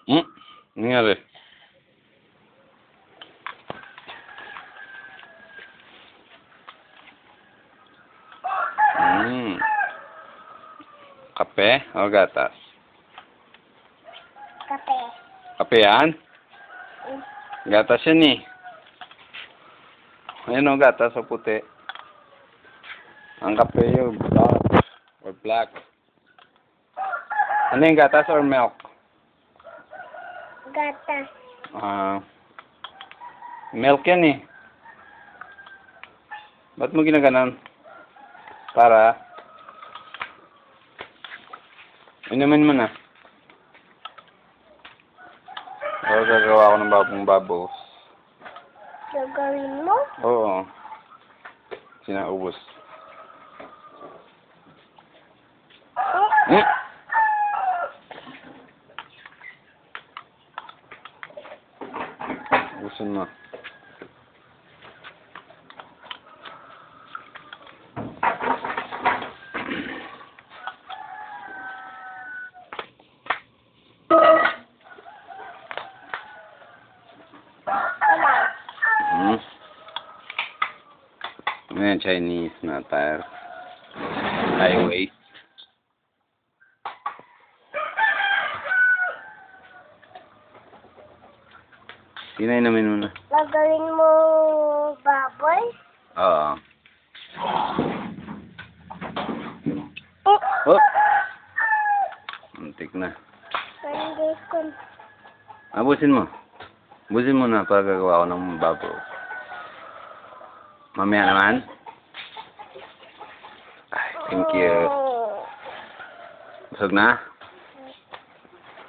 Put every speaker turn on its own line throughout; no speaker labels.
Hmm? Nangyari? Hmm. Kape o gatas?
Kape.
Kape yan?
Mm.
Gatas yan eh. Ayan o, gatas o puti. Ang kape yung dark or black. Ano yung gatas or milk?
Gatas.
Milk yan eh. Ba't mo ginaganon? Para? Inumin mo na. O, gagawa ko ng babong bubbles.
Gagawin mo?
Oo. Sinaubos. Hmm? Ubusin mo. Hmm? Ayan, Chinese na tire. Highway. Tinainumin mo na.
Gagawin mo baboy?
Oo.
Oh!
Oh! Antik na.
Hindi ko.
Abusin mo. Abusin mo na para gagawa ko ng bubbles. Mamaya naman. Ay, thank you. Busog na?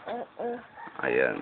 Mm-mm.
Ayan.